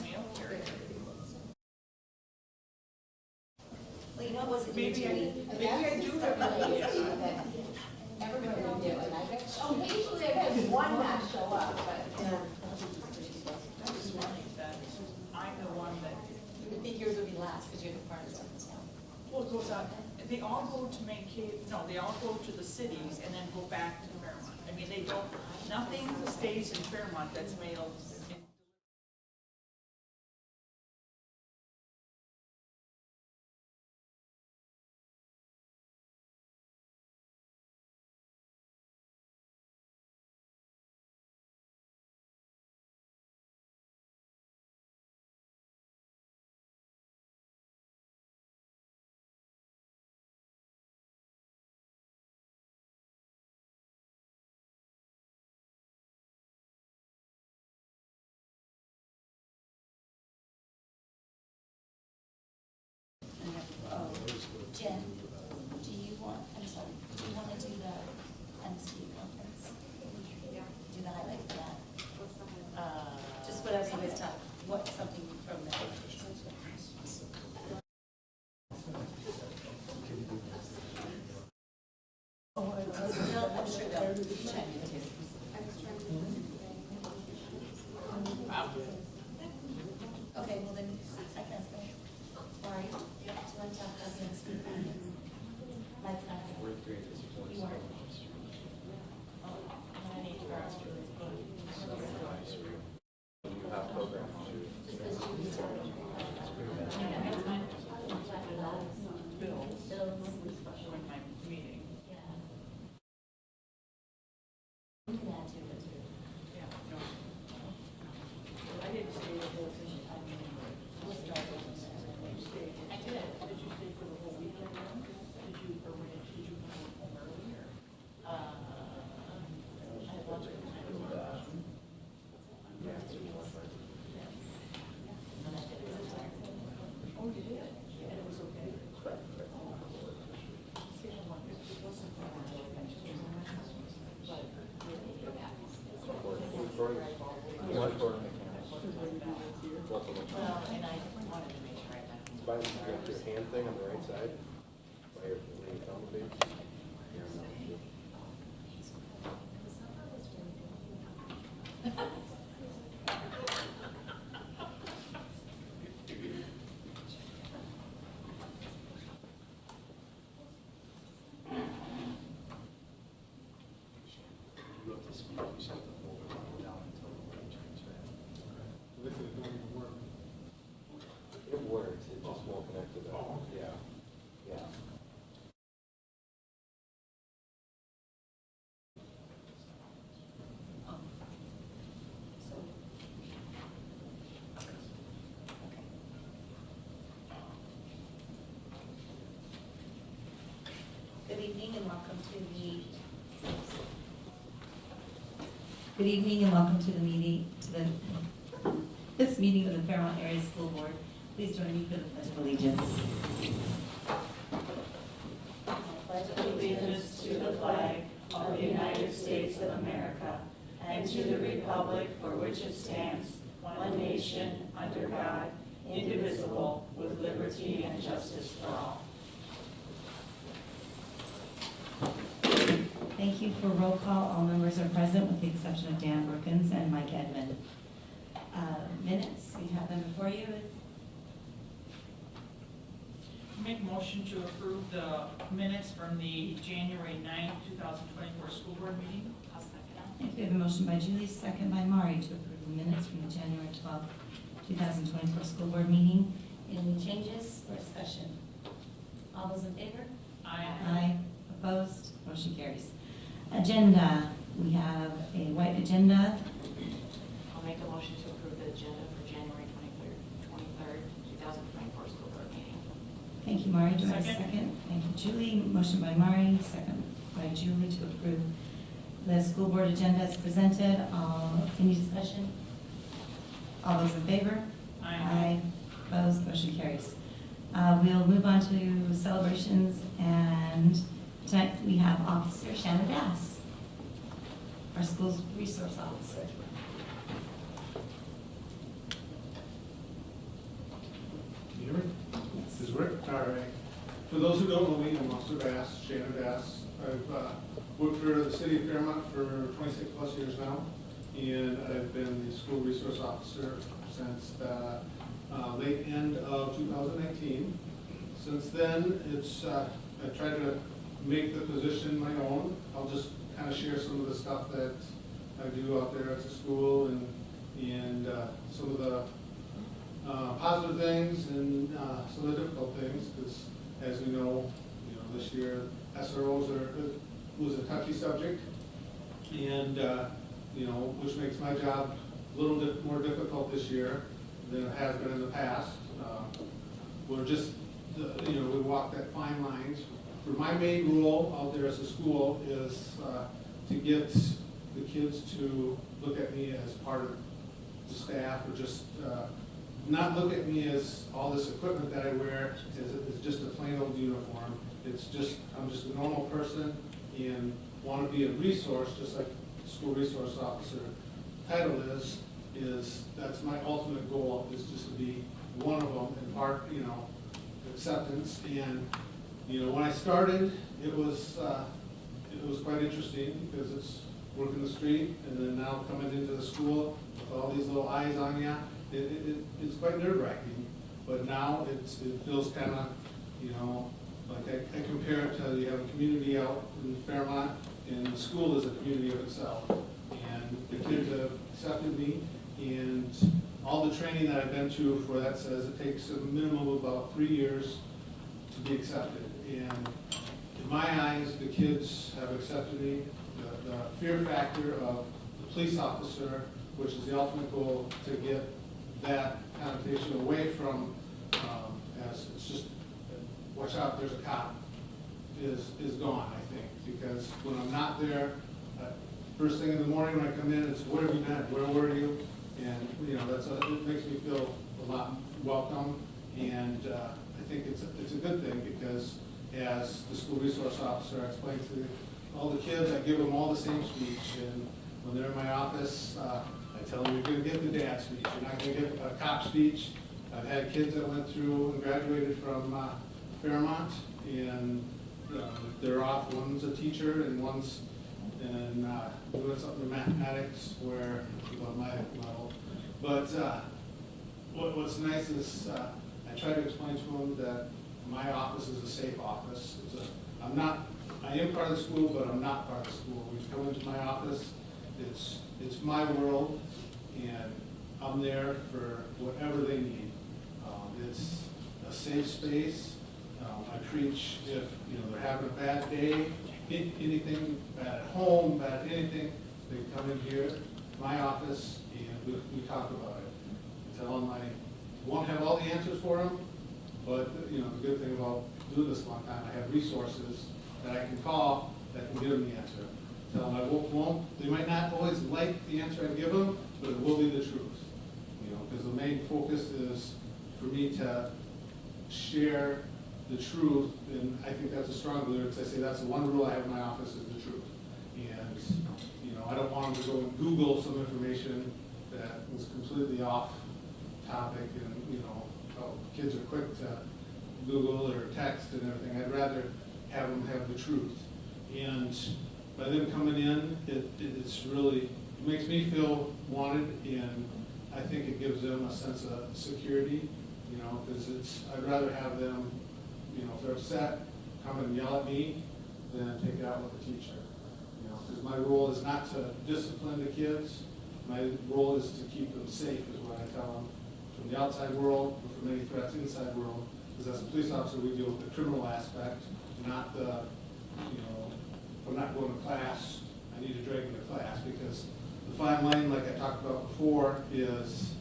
mail carrier. Well, you know, it wasn't Maybe I do have that. Everybody will do it. Occasionally I've had one not show up, but. I was wondering that I'm the one that, You would think yours would be last because you're the farthest from town. well, it goes out, they all go to Mankato, no, they all go to the cities and then go back to Fairmont. I mean, they don't, nothing stays in Fairmont that's mailed in. Jen, do you want, I'm sorry, do you want to do the MC conference? Yeah. Do the highlight for that? What's the highlight? Just whatever you guys talk, what, something from the. No, I'm sure they'll chime in too. Okay, well then, I guess then. All right, do you want to talk about the MC? That's not. You are. Oh, I need to ask you. You have programs. Just because you started. Bills. Bills. During my meeting. Yeah. Yeah, too, but too. Yeah, no. I didn't stay the whole thing. I mean, we'll start with this. You stayed. I did. Did you stay for the whole weekend then? Did you, or when did you come home early or? I have lunch with my. Oh, you did? And it was okay? See, I wonder if it wasn't for my Well, and I wanted to make sure I got. By your hand thing on the right side, by your thumb base. It works, it just won't connect to the, yeah, yeah. So. Okay. Good evening and welcome to the. Good evening and welcome to the meeting, this meeting of the Fairmont Area School Board. Please join me for the Pledge of Allegiance. I pledge allegiance to the flag of the United States of America and to the republic for which it stands, one nation, under God, indivisible, with liberty and justice for all. Thank you for roll call. All members are present with the exception of Dan Brookins and Mike Edmond. Minutes, we have them before you. Make a motion to approve the minutes from the January 9th, 2024 school board meeting. I'll second that. We have a motion by Julie, second by Mari to approve the minutes from the January 12th, 2024 school board meeting. Any changes or discussion? All those in favor? Aye. Opposed? Motion carries. Agenda, we have a white agenda. I'll make a motion to approve the agenda for January 23rd, 2024 school board meeting. Thank you, Mari. Do I have a Second. second? Thank you, Julie. Motion by Mari, second by Julie to approve the school board agenda as presented. Any discussion? All those in favor? Aye. Opposed? Motion carries. We'll move on to celebrations, and tonight we have Officer Shannon Bass, our school's resource officer. Rick. For those who don't know me, I'm Officer Bass, Shannon Bass. I've worked for the city of Fairmont for 26 plus years now, and I've been the school resource officer since the late end of 2019. Since then, I tried to make the position my own. I'll just kind of share some of the stuff that I do out there at the school and some of the positive things and some of the difficult things, because as we know, this year SROs was a touchy subject, and which makes my job a little bit more difficult this year than it has been in the past. We're just, we walk that fine lines. For my main role out there as a school is to get the kids to look at me as part of the staff, or just not look at me as all this equipment that I wear is just a plain old uniform. I'm just a normal person and want to be a resource, just like the school resource officer title is that's my ultimate goal, is just to be one of them, in part, acceptance. And when I started, it was quite interesting, because it's working the street, and then now coming into the school with all these little eyes on you, it's quite nerve-wracking. But now it feels kind of, like I compare it to, you have a community out in Fairmont, and the school is a community of itself. And the kids have accepted me, and all the training that I've been to for that says it takes a minimum of about 3 years to be accepted. And in my eyes, the kids have accepted me. The fear factor of the police officer, which is the ultimate goal, to get that connotation away from, as it's just, watch out, there's a cop, is gone, I think. Because when I'm not there, first thing in the morning when I come in, it's where have you been, where were you? And it makes me feel a lot welcome, and I think it's a good thing, because as the school resource officer, I explain to all the kids, I give them all the same speech, and when they're in my office, I tell them, you're going to get the dad speech, you're not going to get a cop speech. I've had kids that went through and graduated from Fairmont, and they're off. One's a teacher, and one's doing something in mathematics, where on my level. But what's nice is I try to explain to them that my office is a safe office. I am part of the school, but I'm not part of the school. When you come into my office, it's my world, and I'm there for whatever they need. It's a safe space. I preach if they're having a bad day, anything bad at home, bad at anything, they come in here, my office, and we talk about it. I tell them I won't have all the answers for them, but the good thing about doing this a long time, I have resources that I can call that can give them the answer. Tell them I won't. They might not always like the answer I give them, but it will be the truth. Because the main focus is for me to share the truth, and I think that's a strong belief. I say that's the one rule I have in my office, is the truth. And I don't want them to go and Google some information that was completely off topic, and kids are quick to Google or text and everything. I'd rather have them have the truth. And by them coming in, it's really, it makes me feel wanted, and I think it gives them a sense of security, because I'd rather have them, if they're upset, come and yell at me than take it out with the teacher. Because my role is not to discipline the kids. My role is to keep them safe, is what I tell them, from the outside world, or from any threats inside world. Because as a police officer, we deal with the criminal aspect, not the, if I'm not going to class, I need to drag them to class. Because the fine line, like I talked about before, is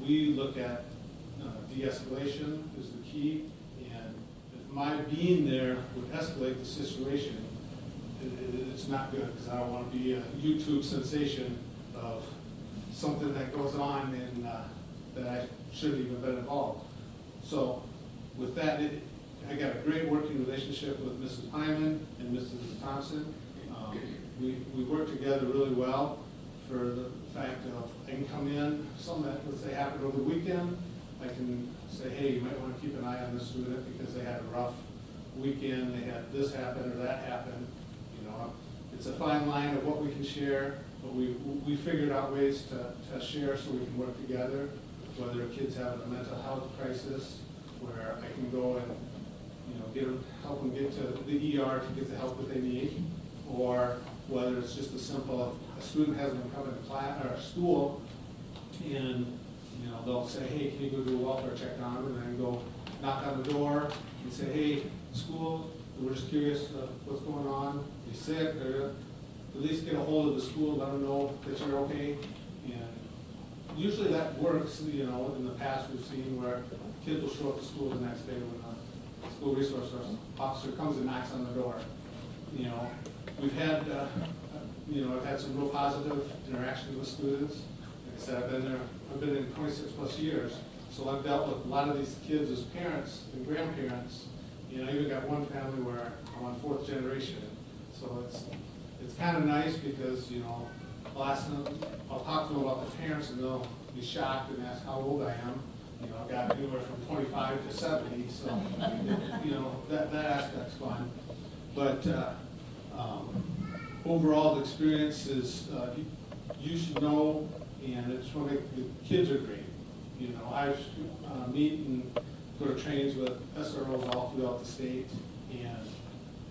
we look at de-escalation is the key, and if my being there would escalate the situation, it's not good, because I don't want to be a YouTube sensation of something that goes on and that I shouldn't even have been involved. So with that, I got a great working relationship with Mrs. Hyman and Mrs. Thompson. We work together really well, for the fact of I can come in, something that, let's say, happened over the weekend, I can say, hey, you might want to keep an eye on this student because they had a rough weekend, they had this happen or that happen. You know, it's a fine line of what we can share, but we figured out ways to share so we can work together. Whether kids have a mental health crisis, where I can go and, you know, help them get to the ER to get the help that they need, or whether it's just a simple, a student hasn't been coming to class or school, and you know, they'll say, hey, can you go do a welfare check on them? And then go knock on the door and say, hey, school, we're just curious what's going on. Are you sick? Or at least get a hold of the school, let them know that you're okay. And usually that works. You know, in the past we've seen where kids will show up to school the next day when a school resource officer comes and knocks on the door. You know, we've had, you know, I've had some real positive interactions with students. Like I said, I've been in 26 plus years, so I've dealt with a lot of these kids as parents and grandparents. You know, I even got one family where I'm on 4th generation. So it's kind of nice because, you know, I'll talk to them about the parents and they'll be shocked and ask how old I am. You know, I've got anywhere from 25 to 70, so, you know, that aspect's fun. But overall, the experience is, you should know, and it's when the kids are great. You know, I meet and go to trainings with SROs all throughout the state, and,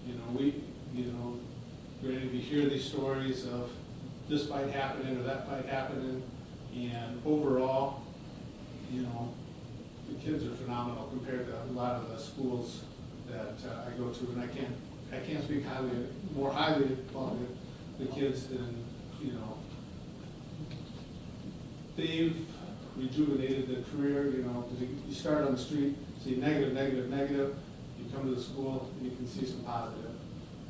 you know, we're going to hear these stories of this fight happening or that fight happening, and overall, you know, the kids are phenomenal compared to a lot of the schools that I go to, and I can't speak more highly about the kids than, you know, they've rejuvenated their career. You know, because you start on the street, see negative, negative, negative, you come to the school and you can see some positive.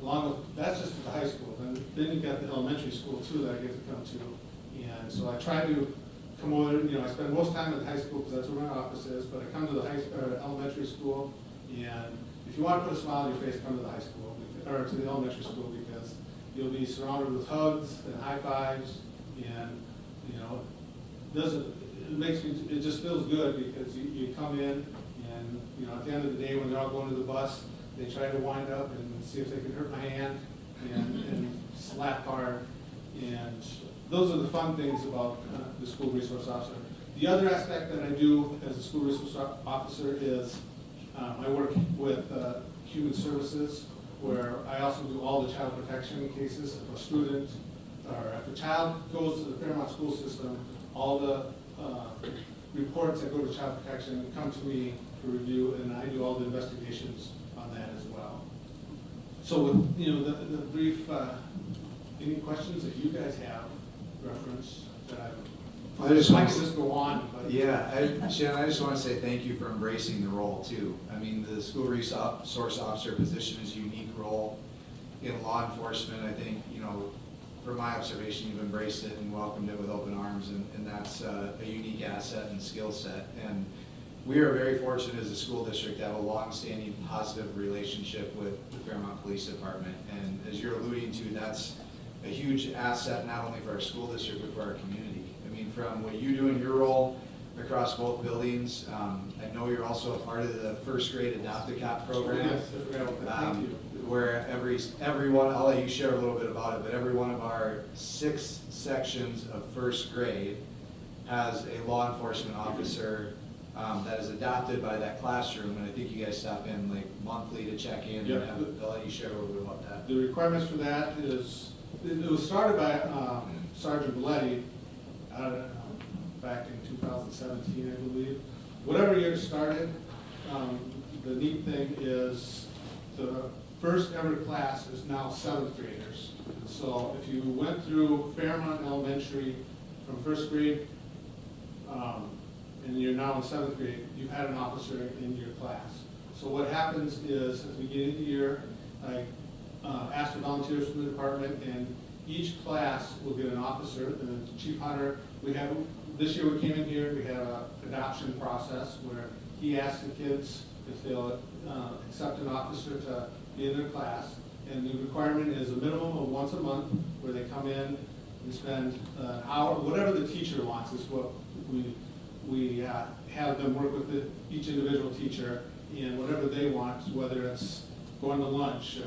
Along with, that's just at the high school, then you've got the elementary school too that I get to come to, and so I try to come over, you know, I spend most time at the high school because that's where my office is, but I come to the elementary school, and if you want to put a smile on your face, come to the high school, or to the elementary school, because you'll be surrounded with hugs and high fives, and, you know, it just feels good because you come in, and, you know, at the end of the day when they're all going to the bus, they try to wind up and see if they can hurt my hand and slap hard, and those are the fun things about the school resource officer. The other aspect that I do as a school resource officer is I work with human services, where I also do all the child protection cases. If a student or if a child goes to the Fairmont school system, all the reports that go to child protection come to me for review, and I do all the investigations on that as well. So with, you know, the brief, any questions that you guys have reference that I just want to just go on. But yeah, Shannon, I just want to say thank you for embracing the role too. I mean, the school resource officer position is a unique role in law enforcement. I think, you know, from my observation, you've embraced it and welcomed it with open arms, and that's a unique asset and skill set. And we are very fortunate as a school district to have a long-standing positive relationship with the Fairmont Police Department. And as you're alluding to, that's a huge asset not only for our school district but for our community. I mean, from what you do in your role across both buildings, I know you're also a part of the first grade Adopt-A-Cop program. Yes, I forgot about that. Thank you. Where everyone, I'll let you share a little bit about it, but every one of our 6 sections of first grade has a law enforcement officer that is adopted by that classroom, and I think you guys stop in like monthly to check in. Yep. And I'll let you share a little bit about that. The requirements for that is, it was started by Sergeant Belletti back in 2017, I believe. Whatever year it started, the neat thing is the first ever class is now 7th graders. So if you went through Fairmont Elementary from first grade, and you're now in 7th grade, you've had an officer in your class. So what happens is, at the beginning of the year, I ask for volunteers from the department, and each class will get an officer, and the chief hunter. This year we came in here, we had an adoption process where he asked the kids if they'll accept an officer to be in their class. And the requirement is a minimum of once a month where they come in and spend an hour, whatever the teacher wants is what we we have them work with each individual teacher and whatever they want, whether it's going to lunch.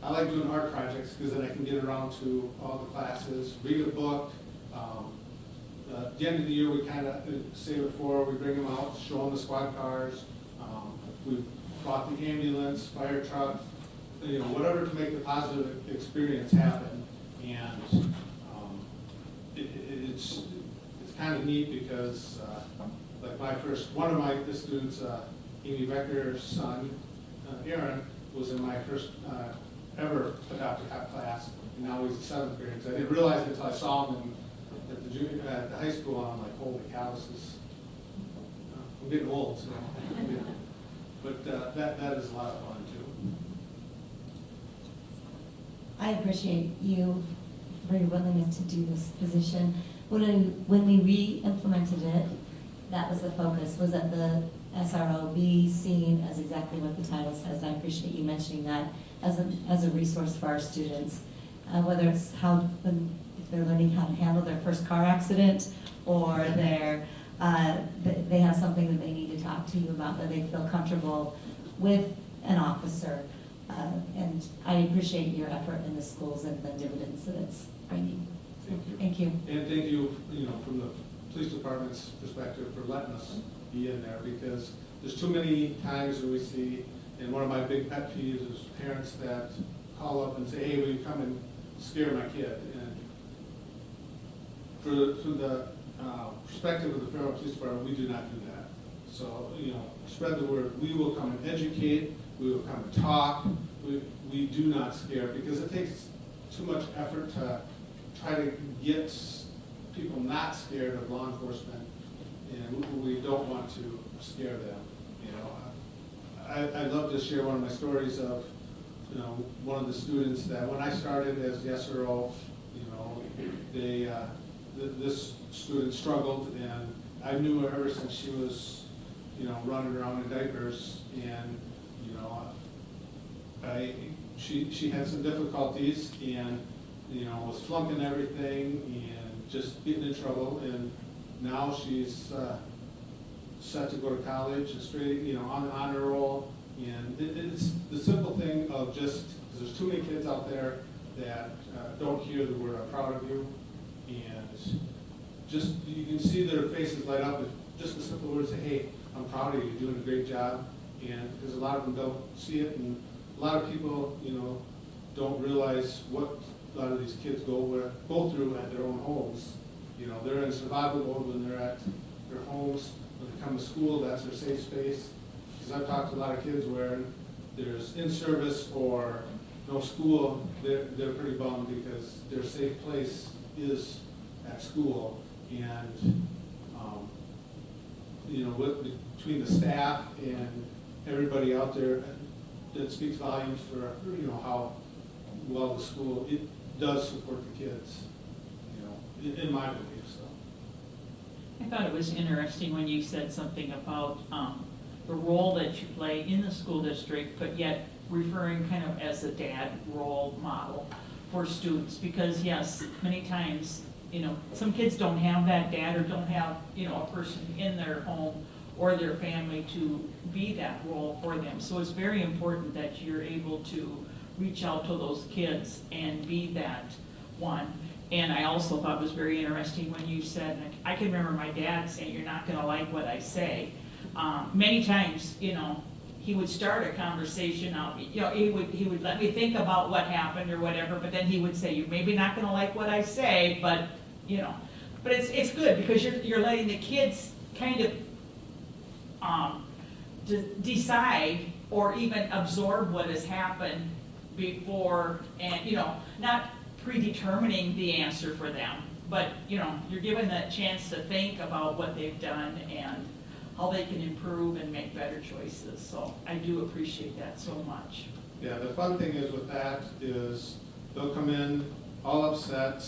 I like doing art projects because then I can get around to all the classes, read a book. At the end of the year, we kind of say before we bring them out, show them the squad cars. We bought the ambulance, fire truck, whatever to make the positive experience happen. And it's kind of neat because like one of my students, Amy Becker's son, Aaron, was in my first ever adopted class, and now he's in 7th grade. So I didn't realize it until I saw him at the high school, and I'm like, holy cow, this is, I'm getting old, so. Yeah. But that is a lot of fun too. I appreciate you for your willingness to do this position. When we re-implemented it, that was the focus, was that the SRO be seen as exactly what the title says. And I appreciate you mentioning that as a resource for our students, whether it's if they're learning how to handle their first car accident, or they have something that they need to talk to you about, that they feel comfortable with an officer. And I appreciate your effort in the schools and the dividends that it's bringing. Thank you. Thank you. And thank you, from the police department's perspective, for letting us be in there, because there's too many times that we see, and one of my big pet peeves is parents that call up and say, hey, will you come and scare my kid? And from the perspective of the Fairmont Police Department, we do not do that. So, spread the word. We will come and educate, we will come and talk, we do not scare, because it takes too much effort to try to get people not scared of law enforcement, and we don't want to scare them. I'd love to share one of my stories of, one of the students that when I started as the SRO, this student struggled, and I knew her ever since she was, running around in diapers, and, she had some difficulties, and, was flunking everything, and just getting in trouble, and now she's set to go to college, and straight, on the honor roll, and it's the simple thing of just, because there's too many kids out there that don't hear the word, I'm proud of you, and just, you can see their faces light up with just the simple words, say, hey, I'm proud of you, you're doing a great job, and because a lot of them don't see it, and a lot of people, don't realize what a lot of these kids go through at their own homes. They're in survival mode when they're at their homes. When they come to school, that's their safe space. Because I've talked to a lot of kids where there's in-service or no school, they're pretty bummed because their safe place is at school. And, between the staff and everybody out there, that speaks volumes for, how well the school, it does support the kids, in my belief, so. I thought it was interesting when you said something about the role that you play in the school district, but yet referring kind of as a dad role model for students, because yes, many times, some kids don't have that dad or don't have, a person in their home or their family to be that role for them. So it's very important that you're able to reach out to those kids and be that one. And I also thought it was very interesting when you said, I can remember my dad saying, you're not gonna like what I say. Many times, he would start a conversation out, he would let me think about what happened or whatever, but then he would say, you're maybe not gonna like what I say, but, but it's good because you're letting the kids kind of decide or even absorb what has happened before, and not predetermining the answer for them, but you're given that chance to think about what they've done and how they can improve and make better choices. So I do appreciate that so much. Yeah, the fun thing is with that is they'll come in all upset,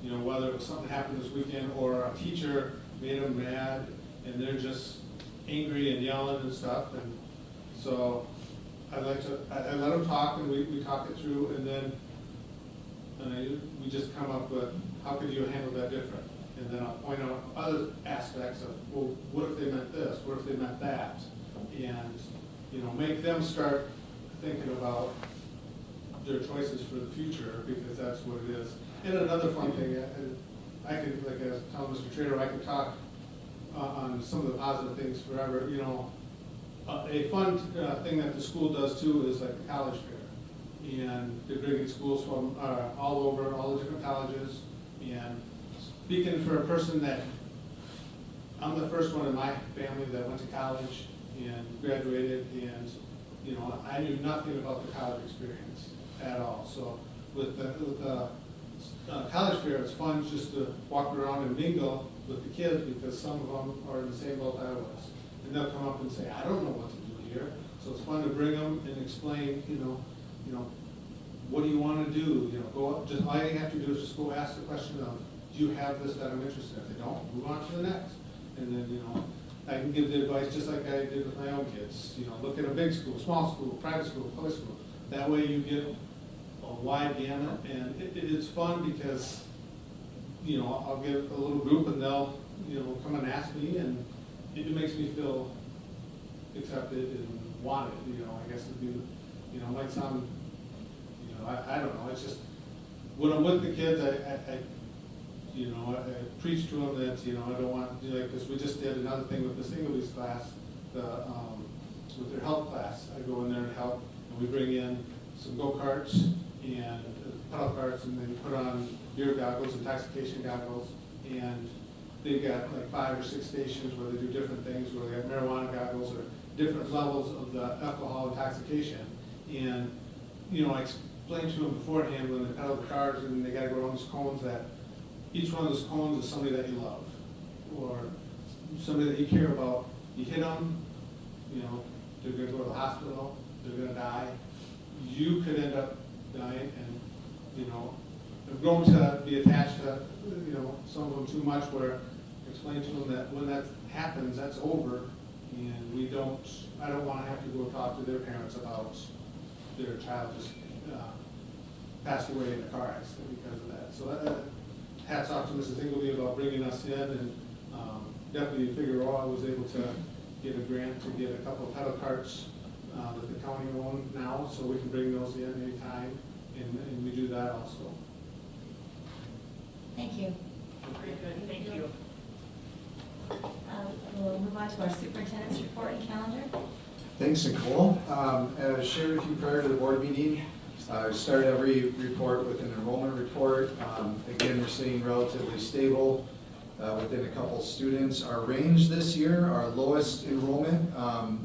whether it was something happened this weekend or a teacher made them mad and they're just angry and yelling and stuff. And so I let them talk, and we talk it through, and then we just come up with how could you handle that different. and then I'll point out other aspects of, well, what if they meant this, what if they meant that? And, you know, make them start thinking about their choices for the future, because that's what it is. And another fun thing, I could, like I was telling Mr. Trader, I could talk on some of the positive things forever, you know. A fun thing that the school does too is like the college fair. And they're bringing schools from all over, all the different colleges. And speaking for a person that, I'm the first one in my family that went to college and graduated, and, you know, I knew nothing about the college experience at all. So with the college fair, it's fun just to walk around and mingle with the kids, because some of them are in the same boat I was. And they'll come up and say, I don't know what to do here. So it's fun to bring them and explain, you know, what do you want to do? You know, go up, just all you have to do is just go ask the question of, do you have this that I'm interested in? If they don't, move on to the next. And then, you know, I can give the advice just like I did with my own kids. You know, look at a big school, small school, private school, public school. That way you get a wide gamut, and it's fun because, you know, I'll get a little group and they'll, you know, come and ask me, and it makes me feel accepted and wanted, you know. I guess it'd be, you know, might sound, you know, I don't know, it's just, when I'm with the kids, I you know, I preach to them that, you know, I don't want to do like this. We just did another thing with the English class, with their health class. I go in there and help, and we bring in some go-karts and pedal carts, and then put on beer goggles, intoxication goggles, and they've got like 5 or 6 stations where they do different things, where they have marijuana goggles or different levels of the alcohol intoxication. And, you know, I explained to them beforehand when they pedal the cars and they got to go around these cones that each one of those cones is somebody that you love, or somebody that you care about. You hit them, you know, they're going to go to the hospital, they're going to die. You could end up dying, and, you know, I've grown to be attached to, you know, some of them too much, where I explain to them that when that happens, that's over, and I don't want to have to go talk to their parents about their child just passed away in a car accident because of that. So hats off to Mrs. Ingleby about bringing us in, and Deputy Figueroa was able to get a grant to get a couple of pedal carts that the county owns now, so we can bring those in anytime, and we do that also. Thank you. Very good, thank you. We'll move on to our superintendent's report and calendar. Thanks, Nicole. As shared with you prior to the board meeting, I start every report with an enrollment report. Again, we're staying relatively stable within a couple students. Our range this year, our lowest enrollment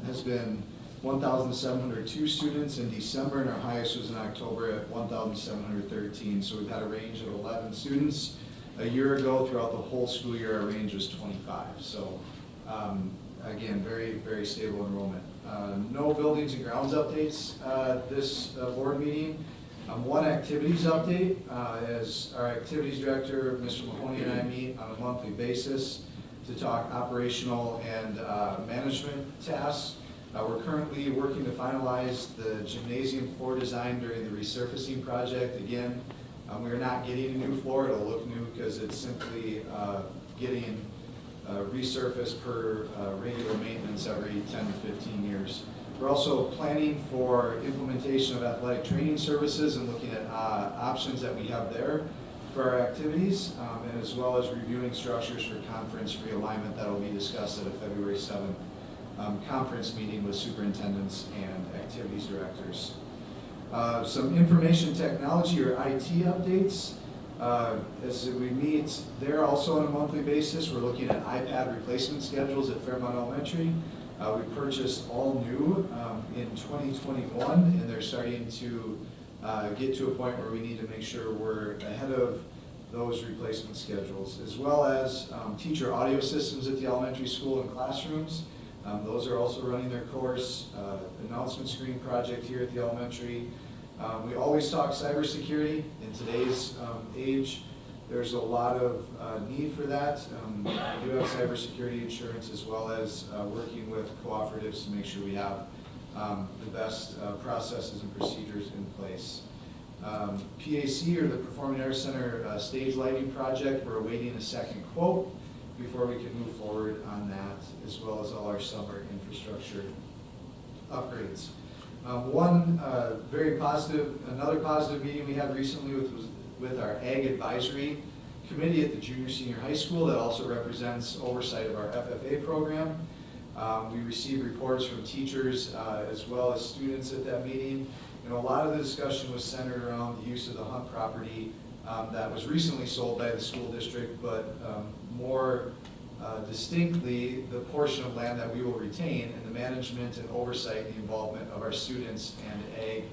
has been 1,702 students in December, and our highest was in October at 1,713. So we've had a range of 11 students. A year ago, throughout the whole school year, our range was 25. So again, very, very stable enrollment. No buildings and grounds updates this board meeting. One activities update, as our activities director, Mr. Mahoney, and I meet on a monthly basis to talk operational and management tasks. We're currently working to finalize the gymnasium floor design during the resurfacing project. Again, we are not getting a new floor. It'll look new because it's simply getting resurfaced per regular maintenance every 10 to 15 years. We're also planning for implementation of athletic training services and looking at options that we have there for our activities, and as well as reviewing structures for conference realignment that will be discussed at a February 7th conference meeting with superintendents and activities directors. Some information technology or IT updates. As we meet there also on a monthly basis, we're looking at iPad replacement schedules at Fairmont Elementary. We purchased all new in 2021, and they're starting to get to a point where we need to make sure we're ahead of those replacement schedules, as well as teacher audio systems at the elementary school and classrooms. Those are also running their course. Announcement screen project here at the elementary. We always talk cybersecurity. In today's age, there's a lot of need for that. We do have cybersecurity insurance, as well as working with cooperatives to make sure we have the best processes and procedures in place. PAC, or the Performing Arts Center stage lighting project, we're awaiting a second quote before we can move forward on that, as well as all our summer infrastructure upgrades. Another positive meeting we had recently was with our Ag Advisory Committee at the junior senior high school that also represents oversight of our FFA program. We received reports from teachers as well as students at that meeting. And a lot of the discussion was centered around the use of the Hunt property that was recently sold by the school district, but more distinctly, the portion of land that we will retain and the management and oversight and the involvement of our students and Ag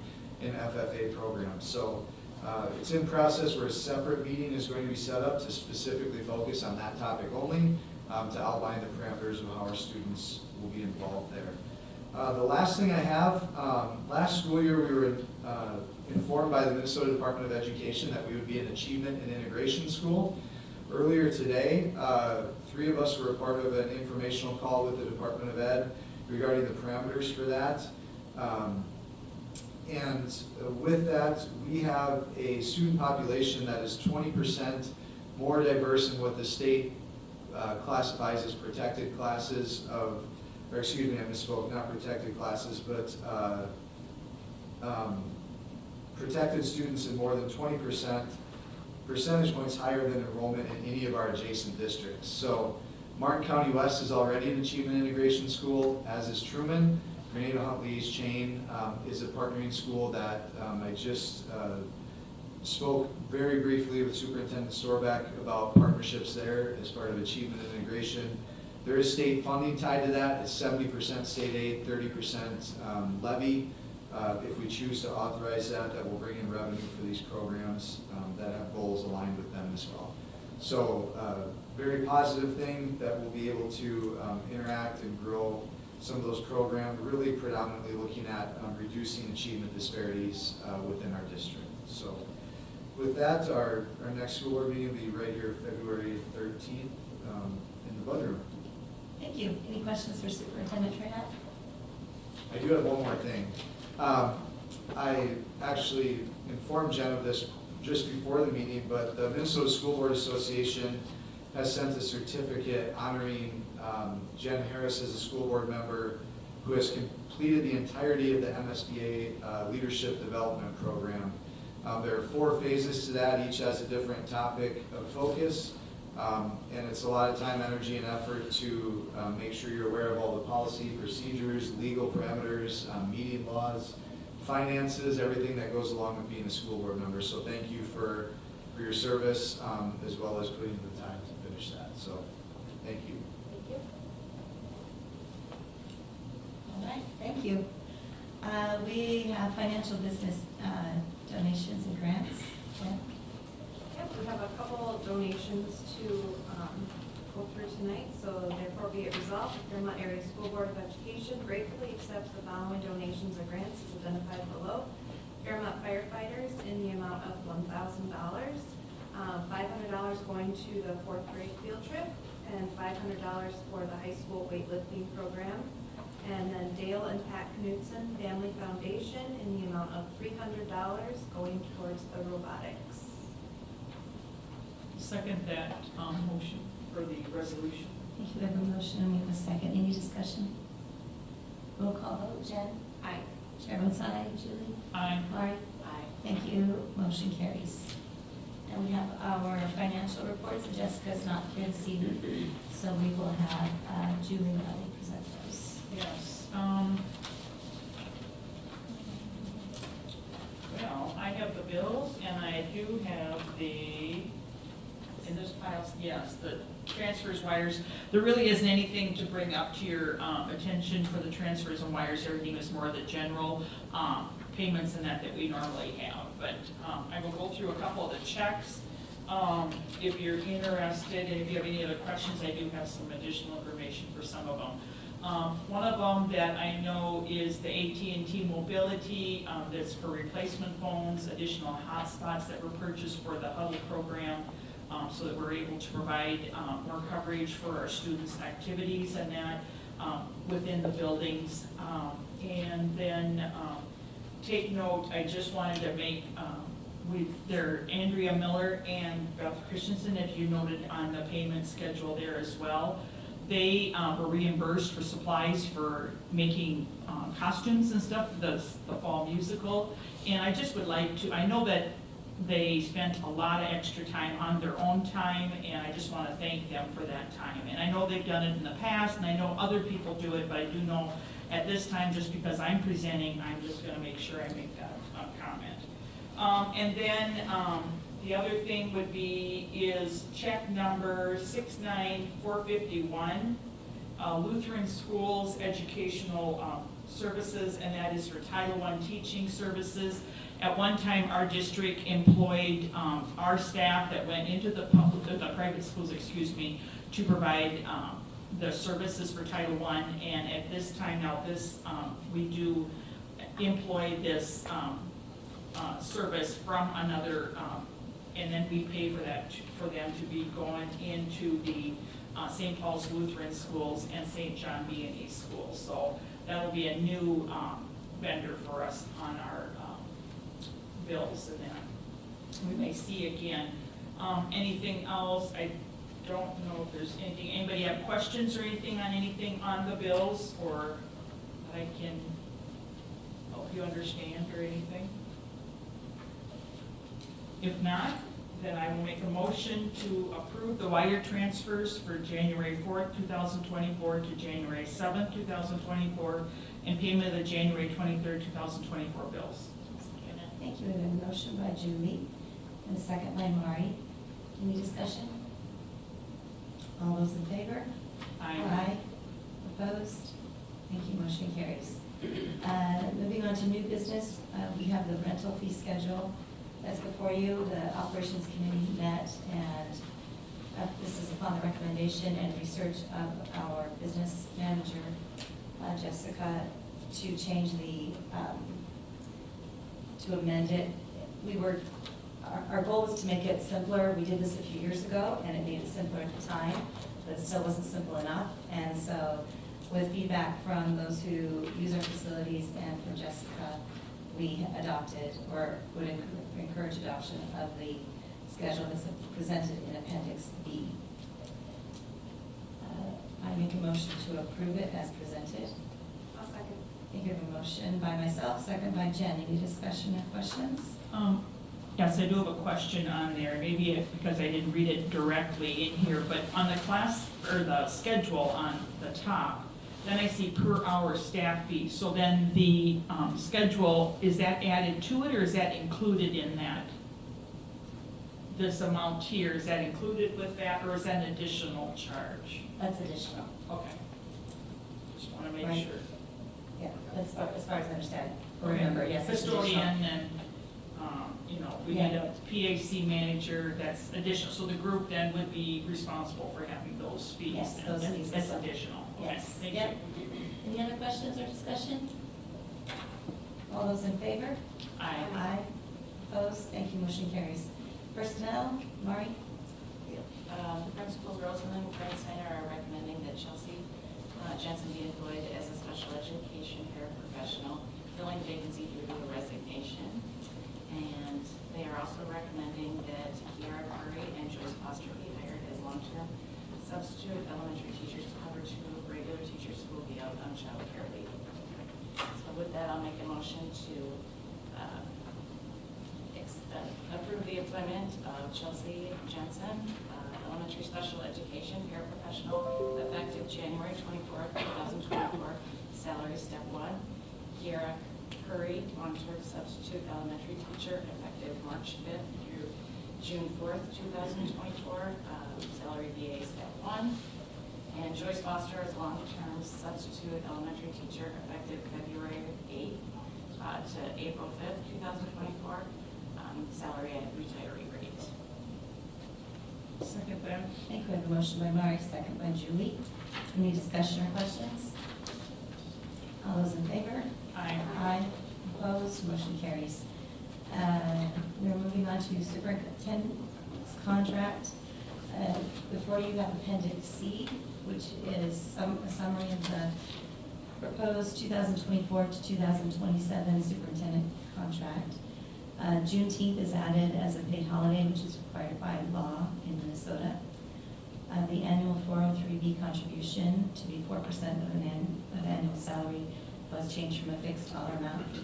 and FFA programs. So it's in process where a separate meeting is going to be set up to specifically focus on that topic only, to outline the parameters of how our students will be involved there. The last thing I have, last school year we were informed by the Minnesota Department of Education that we would be an achievement and integration school. Earlier today, 3 of us were a part of an informational call with the Department of Ed regarding the parameters for that. And with that, we have a student population that is 20% more diverse than what the state classifies as protected classes of, or excuse me, I misspoke, not protected classes, but protected students in more than 20%, percentage points higher than enrollment in any of our adjacent districts. So Martin County West is already an achievement integration school, as is Truman. Grenada Huntley East Chain is a partnering school that I just spoke very briefly with Superintendent Sorbeck about partnerships there as part of achievement and integration. There is state funding tied to that. It's 70% state aid, 30% levy. If we choose to authorize that, that will bring in revenue for these programs that have goals aligned with them as well. So very positive thing that we'll be able to interact and grow some of those programs, really predominantly looking at reducing achievement disparities within our district. So with that, our next school board meeting will be right here February 13th in the budget room. Thank you. Any questions for Superintendent Traynor? I do have one more thing. I actually informed Jen of this just before the meeting, but the Minnesota School Board Association has sent a certificate honoring Jen Harris as a school board member who has completed the entirety of the MSBA Leadership Development Program. There are 4 phases to that, each has a different topic of focus, and it's a lot of time, energy, and effort to make sure you're aware of all the policy, procedures, legal parameters, meeting laws, finances, everything that goes along with being a school board member. So thank you for your service, as well as putting the time to finish that. So thank you. Thank you. All right, thank you. We have financial business donations and grants. Jen? Yep, we have a couple donations to go through tonight, so therefore be it resolved, the Fairmont Area School Board of Education gratefully accepts the following donations or grants as identified below. Fairmont firefighters in the amount of $1,000, $500 going to the 4th grade field trip, and $500 for the high school weightlifting program. And then Dale and Pat Knudsen Family Foundation in the amount of $300 going towards the robotics. Second that motion for the resolution. Thank you. We have a motion and we have a second. Any discussion? Roll call vote. Jen? Aye. Chair votes aye. Julie? Aye. Laurie? Aye. Thank you. Motion carries. And we have our financial reports. Jessica's not here this evening, so we will have Julie Riley present those. Yes. Well, I have the bills, and I do have in this pile, yes, the transfers, wires. There really isn't anything to bring up to your attention for the transfers and wires. Everything is more the general payments and that we normally have. But I will go through a couple of the checks. If you're interested, and if you have any other questions, I do have some additional information for some of them. One of them that I know is the AT&T Mobility, that's for replacement phones, additional hotspots that were purchased for the Huddle program, so that we're able to provide more coverage for our students' activities and that within the buildings. And then take note, I just wanted to make they're Andrea Miller and Beth Christensen, if you noted on the payment schedule there as well. They were reimbursed for supplies for making costumes and stuff, the fall musical. And I just would like to, I know that they spent a lot of extra time on their own time, and I just want to thank them for that time. And I know they've done it in the past, and I know other people do it, but I do know at this time, just because I'm presenting, I'm just going to make sure I make that comment. And then the other thing would be is check number 69451, Lutheran Schools Educational Services, and that is for Title I teaching services. At one time, our district employed our staff that went into the private schools, to provide the services for Title I. And at this time now, we do employ this service from another, and then we pay for that, for them to be going into the St. Paul's Lutheran schools and St. John B&E schools. So that'll be a new vendor for us on our bills, and then we may see again. Anything else? I don't know if there's anything. Anybody have questions or anything on anything on the bills, or that I can help you understand or anything? If not, then I will make a motion to approve the wire transfers for January 4th, 2024 to January 7th, 2024, and payment of the January 23rd, 2024 bills. Thank you. We have a motion by Julie and a second by Mari. Any discussion? All those in favor? Aye. Opposed? Thank you, motion carries. Moving on to new business, we have the rental fee schedule that's before you. The operations committee met, and this is upon the recommendation and research of our business manager, Jessica, to change to amend it. Our goal was to make it simpler. We did this a few years ago, and it made it simpler at the time, but it still wasn't simple enough. And so with feedback from those who use our facilities and from Jessica, we adopted, or would encourage adoption of the schedule that's presented in Appendix B. I make a motion to approve it as presented. I'll second. I think we have a motion by myself, second by Jen. Any discussion or questions? Yes, I do have a question on there, maybe because I didn't read it directly in here, but on the class, or the schedule on the top, then I see per hour staff fee. So then the schedule, is that added to it, or is that included in that? This amount here, is that included with that, or is that an additional charge? That's additional. Okay. Just want to make Right. sure. Yeah, as far as I understand. Remember, yes, it's Custodian additional. and, we need a PAC manager, that's additional. So the group then would be responsible for having those fees. Yes, then. those fees. That's additional. Okay, Yes. thank Yep. you. Any other questions or discussion? All those in favor? Aye. Aye. Opposed? Thank you, motion carries. Personnel, Mari? The principals, Rosamond and Craig Steiner, are recommending that Chelsea Jensen be employed as a special education paraprofessional, filling the vacancy due to a resignation. And they are also recommending that Kiara Curry and Joyce Foster be hired as long-term substitute elementary teachers to cover two regular teachers who will be out on child care leave. So with that, I'll make a motion to approve the employment of Chelsea Jensen, elementary special education paraprofessional, effective January 24th, 2024, salary step 1. Kiara Curry, long-term substitute elementary teacher, effective March 5th through June 4th, 2024, salary BA step 1. And Joyce Foster is long-term substitute elementary teacher, effective February 8th to April 5th, 2024, salary at retiree rate. Second that. I think we have a motion by Mari, second by Julie. Any discussion or questions? All those in favor? Aye. Aye. Opposed? Motion carries. We're moving on to superintendent's contract. Before you have Appendix C, which is a summary of the proposed 2024 to 2027 superintendent contract. Juneteenth is added as a paid holiday, which is required by law in Minnesota. The annual 403B contribution to be 4% of annual salary was changed from a fixed dollar amount to a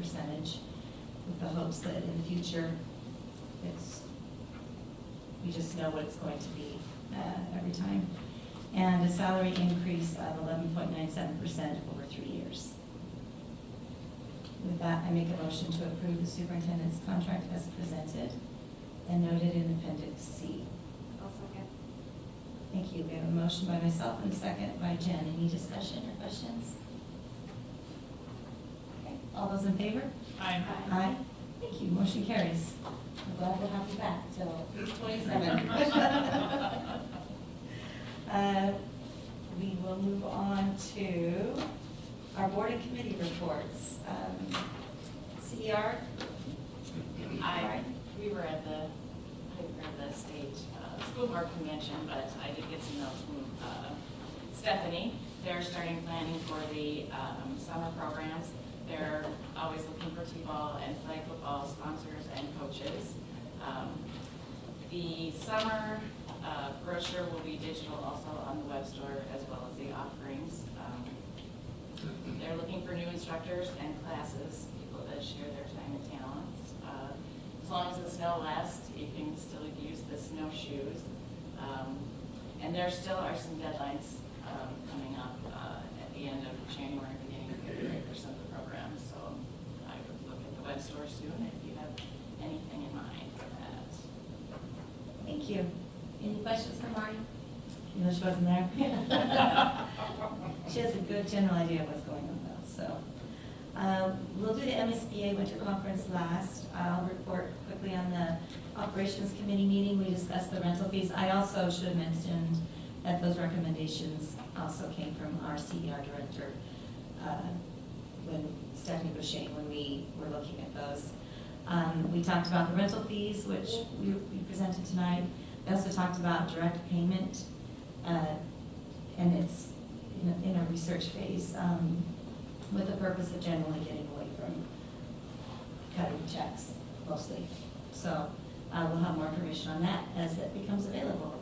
percentage, with the hopes that in the future, we just know what it's going to be every time. And a salary increase of 11.97% over 3 years. With that, I make a motion to approve the superintendent's contract as presented and noted in Appendix C. I'll second. Thank you. We have a motion by myself and a second by Jen. Any discussion or questions? Okay. All those in favor? Aye. Aye. Thank you. Motion carries. I'm glad we'll have you back till 8:27. We will move on to our board and committee reports. CER? We were at the state school board convention, but I did get some notes from Stephanie. They're starting planning for the summer programs. They're always looking for t-ball and flag football sponsors and coaches. The summer brochure will be digital also on the web store, as well as the offerings. They're looking for new instructors and classes, people that share their time and talents. As long as the snow lasts, you can still use the snowshoes. And there still are some deadlines coming up at the end of January, beginning of February for some of the programs. So I would look at the web store soon if you have anything in mind for that. Thank you. Any questions for Marty? You know she wasn't there? She has a good general idea of what's going on though, so. We'll do the MSBA Winter Conference last. I'll report quickly on the Operations Committee meeting. We discussed the rental fees. I also should have mentioned that those recommendations also came from our CER director, when Stephanie Boucher, when we were looking at those. We talked about the rental fees, which we presented tonight. We also talked about direct payment, and it's in a research phase with the purpose of generally getting away from cutting checks mostly. So we'll have more information on that as it becomes available.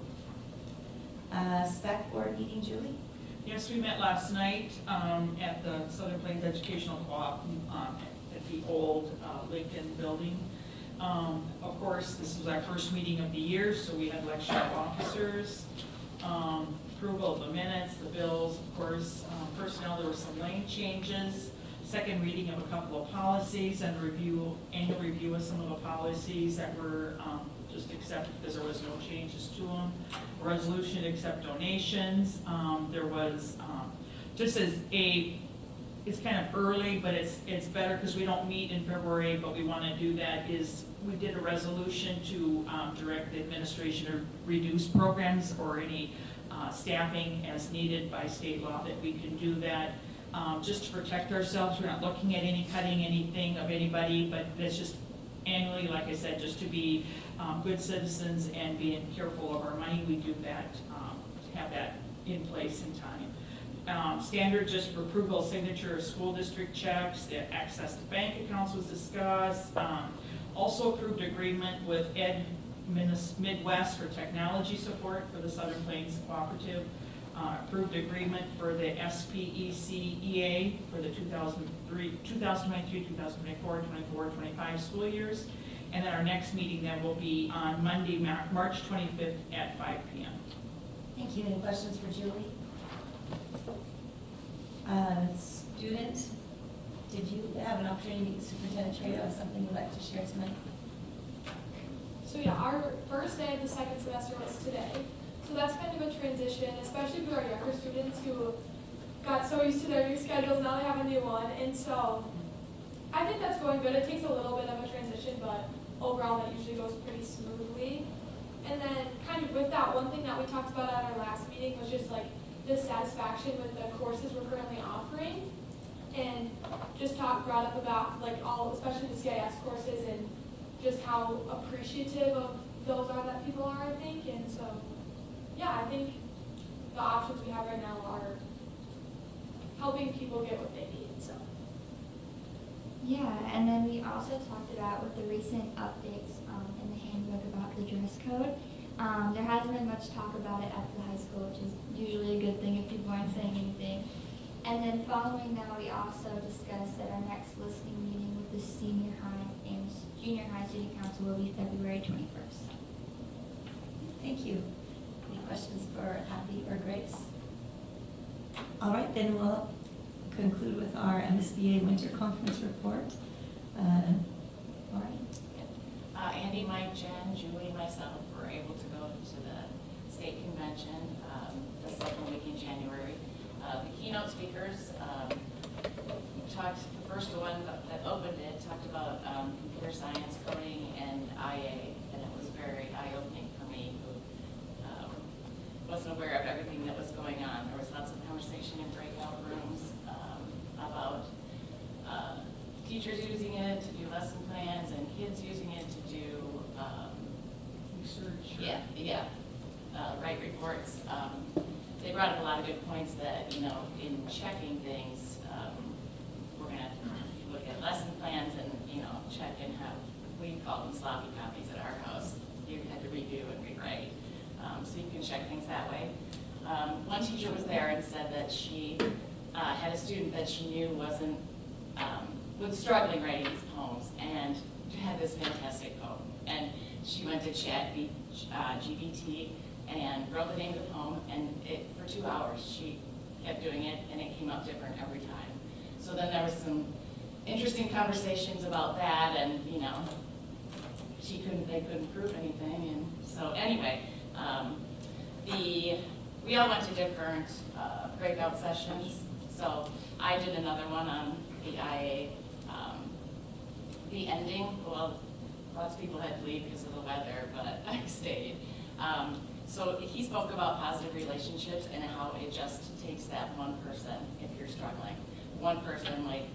SPEC board meeting, Julie? Yes, we met last night at the Southern Plains Educational Co-op at the old Lincoln building. Of course, this was our first meeting of the year, so we had election of officers, approval of the minutes, the bills, of course, personnel. There were some lane changes, second reading of a couple of policies, and annual review of some of the policies that were just accepted because there was no changes to them. Resolution to accept donations. There was just as it's kind of early, but it's better because we don't meet in February, but we want to do that is we did a resolution to direct the administration to reduce programs or any staffing as needed by state law, that we can do that just to protect ourselves. We're not looking at cutting anything of anybody, but it's just annually, like I said, just to be good citizens and being careful of our money. We do that, to have that in place in time. Standard just for approval, signature of school district checks, the access to bank accounts was discussed. Also approved agreement with Ed Midwest for technology support for the Southern Plains Cooperative. Approved agreement for the SPECEA for the 2023, 2024, 24, 25 school years. And then our next meeting then will be on Monday, March 25th at 5 p.m. Thank you. Any questions for Julie? Student, did you have an opportunity to meet Superintendent Trado? Something you'd like to share tonight? So yeah, our first day of the second semester was today. So that's kind of a transition, especially for our younger students who got so used to their new schedules, now they have a new one. And so I think that's going good. It takes a little bit of a transition, but overall that usually goes pretty smoothly. And then kind of with that, one thing that we talked about at our last meeting was just like the satisfaction with the courses we're currently offering. And just brought up about like especially the CIS courses and just how appreciative of those are that people are, I think. And so, yeah, I think the options we have right now are helping people get what they need, so. Yeah, and then we also talked about with the recent updates in the handbook about the dress code. There hasn't been much talk about it at the high school, which is usually a good thing if people aren't saying anything. And then following that, we also discussed that our next listening meeting with the senior high and junior high city council will be February 21st. Thank you. Any questions for Abby or Grace? All right, then we'll conclude with our MSBA Winter Conference report. Lauren? Andy, Mike, Jen, Julie, myself were able to go to the state convention the second week in January. The keynote speakers talked, the first one that opened it talked about computer science, coding, and IA, and it was very eye-opening for me, who wasn't aware of everything that was going on. There was lots of conversation in breakout rooms about teachers using it to do lesson plans and kids using it to do Research. Write reports. They brought up a lot of good points that, you know, in checking things, we're going to look at lesson plans and, you know, check and have, we call them sloppy copies at our house. You had to redo and rewrite. So you can check things that way. One teacher was there and said that she had a student that she knew was struggling writing these poems and had this fantastic poem. And she went to GPT and wrote the name of the poem, and for 2 hours she kept doing it, and it came up different every time. So then there was some interesting conversations about that, and you know, they couldn't prove anything, and so anyway, we all went to different breakout sessions. So I did another one on the IA, the ending. Well, lots of people had to leave because of the weather, but I stayed. So he spoke about positive relationships and how it just takes that one person if you're struggling. One person, like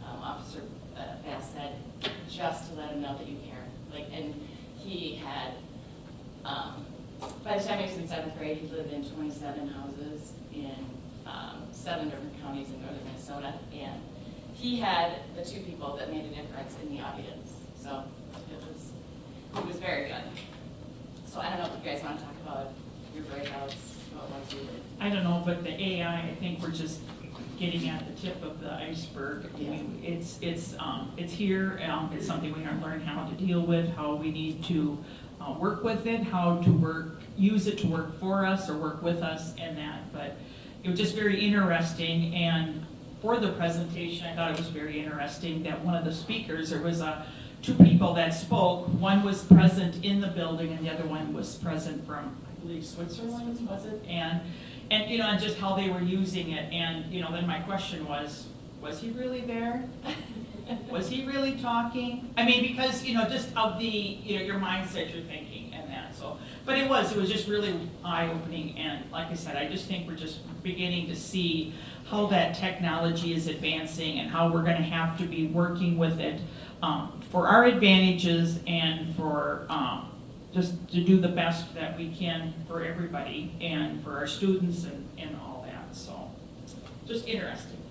Officer Bass said, just to let him know that you care. Like, and he had, by the time he was in 7th grade, he lived in 27 houses in 7 different counties in northern Minnesota, and he had the 2 people that made a difference in the audience. So it was very good. So I don't know if you guys want to talk about your breakouts, what ones you did. I don't know, but the AI, I think we're just getting at the tip of the iceberg. I mean, it's here. It's something we are learning how to deal with, how we need to work with it, how to use it to work for us or work with us, and that. But it was just very interesting. And for the presentation, I thought it was very interesting that one of the speakers, there was 2 people that spoke. One was present in the building, and the other one was present from, I believe, Switzerland, was it? And you know, and just how they were using it. And you know, then my question was he really there? Was he really talking? I mean, because you know, just of the your mindset, you're thinking, and that. So, but it was just really eye-opening. And like I said, I just think we're just beginning to see how that technology is advancing and how we're going to have to be working with it for our advantages and for just to do the best that we can for everybody and for our students and all that. So just interesting.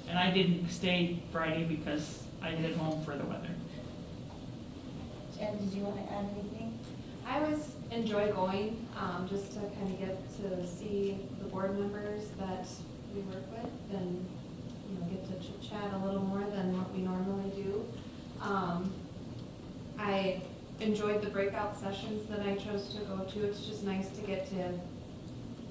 And I didn't stay Friday because I headed home for the weather. Jen, did you want to add anything? I always enjoy going, just to kind of get to see the board members that we work with and, you know, get to chit chat a little more than what we normally do. I enjoyed the breakout sessions that I chose to go to. It's just nice to get to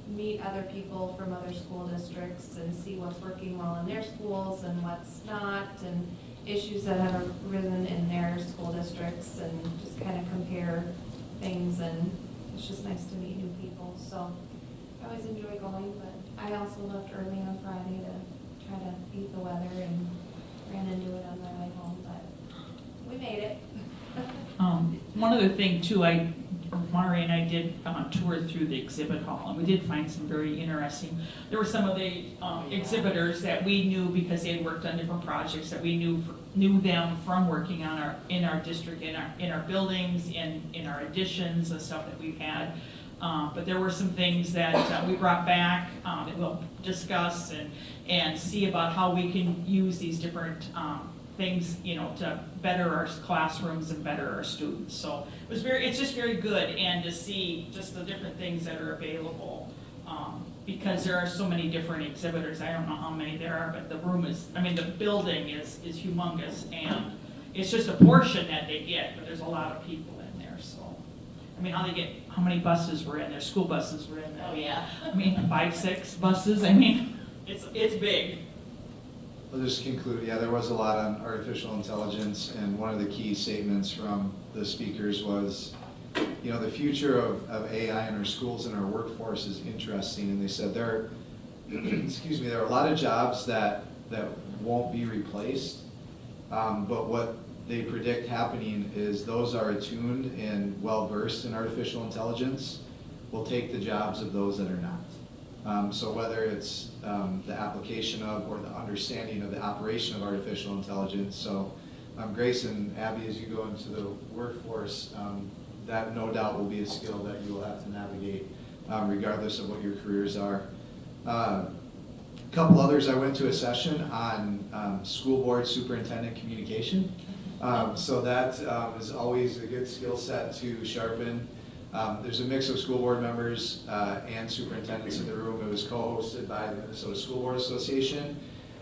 meet other people from other school districts and see what's working well in their schools and what's not, and issues that have arisen in their school districts, and just kind of compare things. And it's just nice to meet new people. So I always enjoy going, but I also left early on Friday to try to beat the weather and ran into it on my way home, but we made it. One other thing too, Mari and I did tour through the exhibit hall, and we did find some very interesting. There were some of the exhibitors that we knew because they had worked on different projects that we knew them from working on in our district, in our buildings, in our additions and stuff that we've had. But there were some things that we brought back that we'll discuss and see about how we can use these different things, to better our classrooms and better our students. So it's just very good, and to see just the different things that are available, because there are so many different exhibitors. I don't know how many there are, but the building is humongous, and it's just a portion that they get, but there's a lot of people in there, so. How many buses were in there, school buses were in there? Oh, yeah. 5, 6 buses, it's big. I'll just conclude, there was a lot on artificial intelligence, and one of the key statements from the speakers was, the future of AI in our schools and our workforce is interesting, and they said there are, there are a lot of jobs that won't be replaced, but what they predict happening is those are attuned and well-versed in artificial intelligence will take the jobs of those that are not. So whether it's the application of or the understanding of the operation of artificial intelligence. So Grace and Abby, as you go into the workforce, that no doubt will be a skill that you will have to navigate regardless of what your careers are. A couple others, I went to a session on school board superintendent communication. So that is always a good skill set to sharpen. There's a mix of school board members and superintendents in the room. It was co-hosted by the Minnesota School Board Association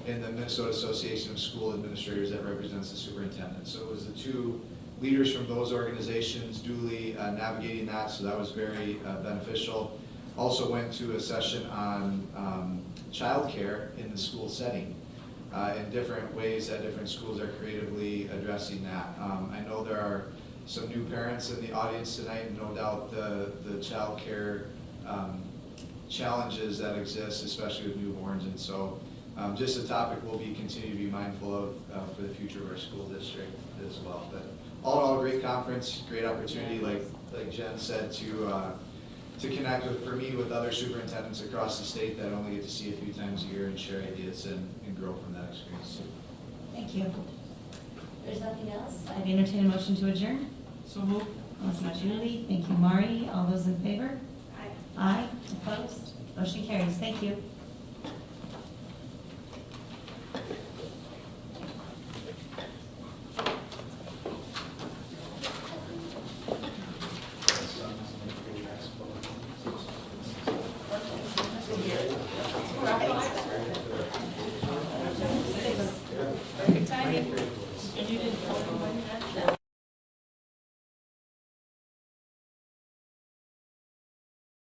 and the Minnesota Association of School Administrators that represents the superintendent. So it was the two leaders from those organizations duly navigating that, so that was very beneficial. Also went to a session on childcare in the school setting. In different ways that different schools are creatively addressing that. I know there are some new parents in the audience tonight, and no doubt the child care challenges that exist, especially with newborns, and so just a topic we'll continue to be mindful of for the future of our school district as well. But all in all, great conference, great opportunity, like Jen said, to connect with other superintendents across the state that I only get to see a few times a year and share ideas and grow from that experience. Thank you. There's nothing else? I'd entertain a motion to adjourn. So move. Thank you, Julie. Thank you, Mari. All those in favor? Aye. Aye. Opposed? Motion carries. Thank you. And you didn't